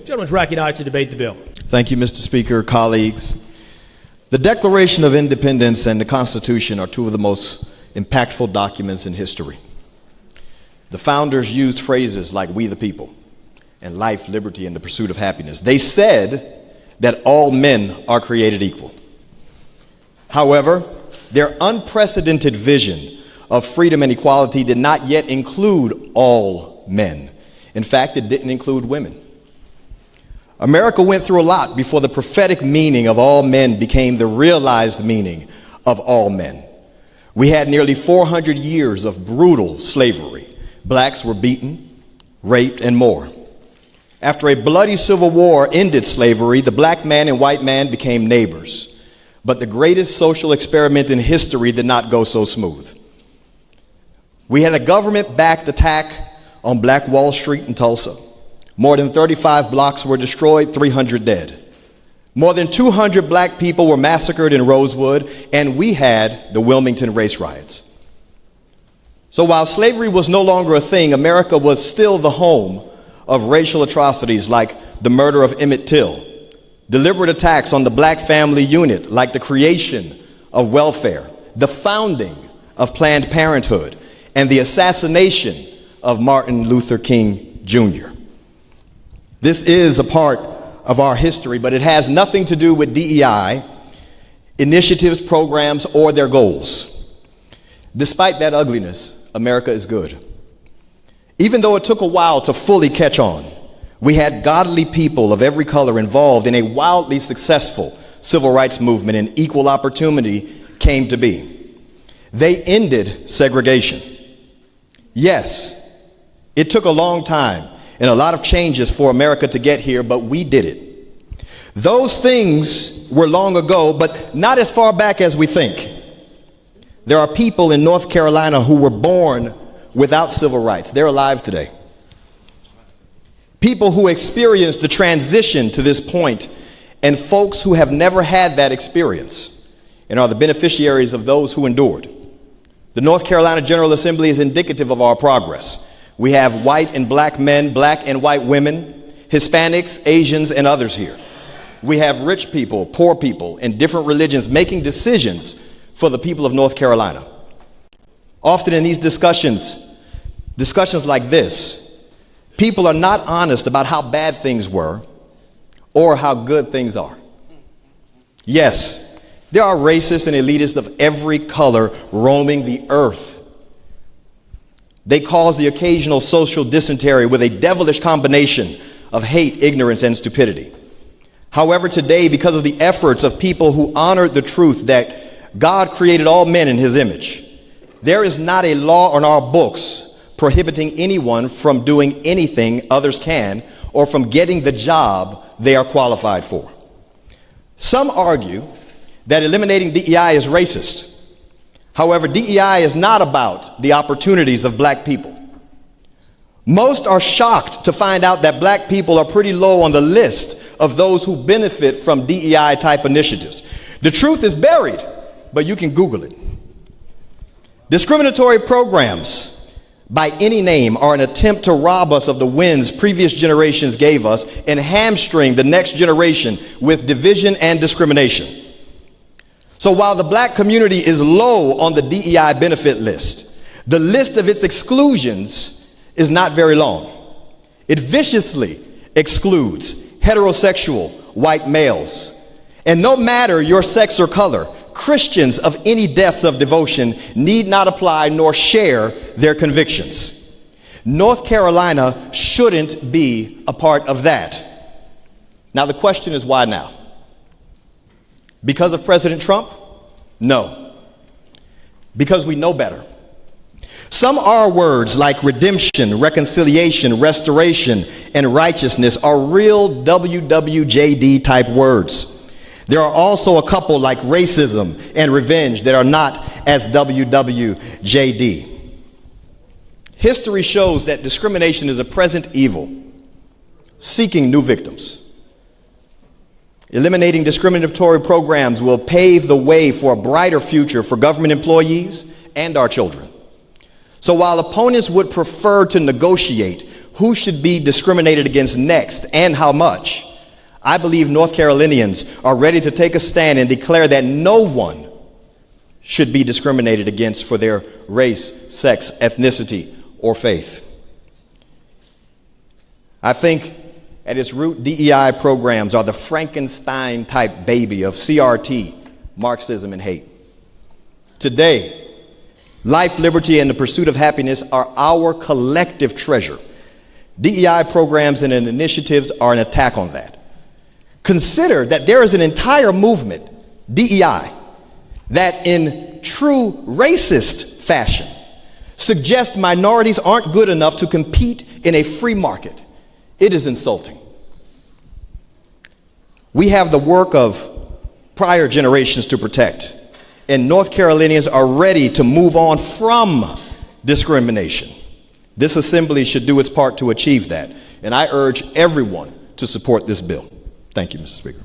Gentleman's recognized to debate the bill. Thank you, Mr. Speaker, colleagues. The Declaration of Independence and the Constitution are two of the most impactful documents in history. The founders used phrases like "we the people" and "life, liberty, and the pursuit of happiness." They said that all men are created equal. However, their unprecedented vision of freedom and equality did not yet include all men. In fact, it didn't include women. America went through a lot before the prophetic meaning of all men became the realized meaning of all men. We had nearly 400 years of brutal slavery. Blacks were beaten, raped, and more. After a bloody civil war ended slavery, the black man and white man became neighbors. But the greatest social experiment in history did not go so smooth. We had a government-backed attack on Black Wall Street in Tulsa. More than 35 blocks were destroyed, 300 dead. More than 200 black people were massacred in Rosewood, and we had the Wilmington race riots. So while slavery was no longer a thing, America was still the home of racial atrocities like the murder of Emmett Till, deliberate attacks on the black family unit like the creation of welfare, the founding of Planned Parenthood, and the assassination of Martin Luther King Jr. This is a part of our history, but it has nothing to do with DEI, initiatives, programs, or their goals. Despite that ugliness, America is good. Even though it took a while to fully catch on, we had godly people of every color involved in a wildly successful civil rights movement, and equal opportunity came to be. They ended segregation. Yes, it took a long time and a lot of changes for America to get here, but we did it. Those things were long ago, but not as far back as we think. There are people in North Carolina who were born without civil rights. They're alive today. People who experienced the transition to this point, and folks who have never had that experience and are the beneficiaries of those who endured. The North Carolina General Assembly is indicative of our progress. We have white and black men, black and white women, Hispanics, Asians, and others here. We have rich people, poor people, and different religions making decisions for the people of North Carolina. Often in these discussions like this, people are not honest about how bad things were or how good things are. Yes, there are racists and elitists of every color roaming the earth. They cause the occasional social dysentery with a devilish combination of hate, ignorance, and stupidity. However, today, because of the efforts of people who honored the truth that God created all men in his image, there is not a law on our books prohibiting anyone from doing anything others can or from getting the job they are qualified for. Some argue that eliminating DEI is racist. However, DEI is not about the opportunities of black people. Most are shocked to find out that black people are pretty low on the list of those who benefit from DEI type initiatives. The truth is buried, but you can Google it. Discriminatory programs by any name are an attempt to rob us of the wins previous generations gave us and hamstring the next generation with division and discrimination. So while the black community is low on the DEI benefit list, the list of its exclusions is not very long. It viciously excludes heterosexual white males. And no matter your sex or color, Christians of any depth of devotion need not apply nor share their convictions. North Carolina shouldn't be a part of that. Now the question is, why now? Because of President Trump? No. Because we know better. Some R words like redemption, reconciliation, restoration, and righteousness are real WWJD type words. There are also a couple like racism and revenge that are not as WWJD. History shows that discrimination is a present evil, seeking new victims. Eliminating discriminatory programs will pave the way for a brighter future for government employees and our children. So while opponents would prefer to negotiate who should be discriminated against next and how much, I believe North Carolinians are ready to take a stand and declare that no one should be discriminated against for their race, sex, ethnicity, or faith. I think at its root, DEI programs are the Frankenstein-type baby of CRT, Marxism, and hate. Today, life, liberty, and the pursuit of happiness are our collective treasure. DEI programs and initiatives are an attack on that. Consider that there is an entire movement, DEI, that in true racist fashion suggests minorities aren't good enough to compete in a free market. It is insulting. We have the work of prior generations to protect, and North Carolinians are ready to move on from discrimination. This assembly should do its part to achieve that, and I urge everyone to support this bill. Thank you, Mr. Speaker.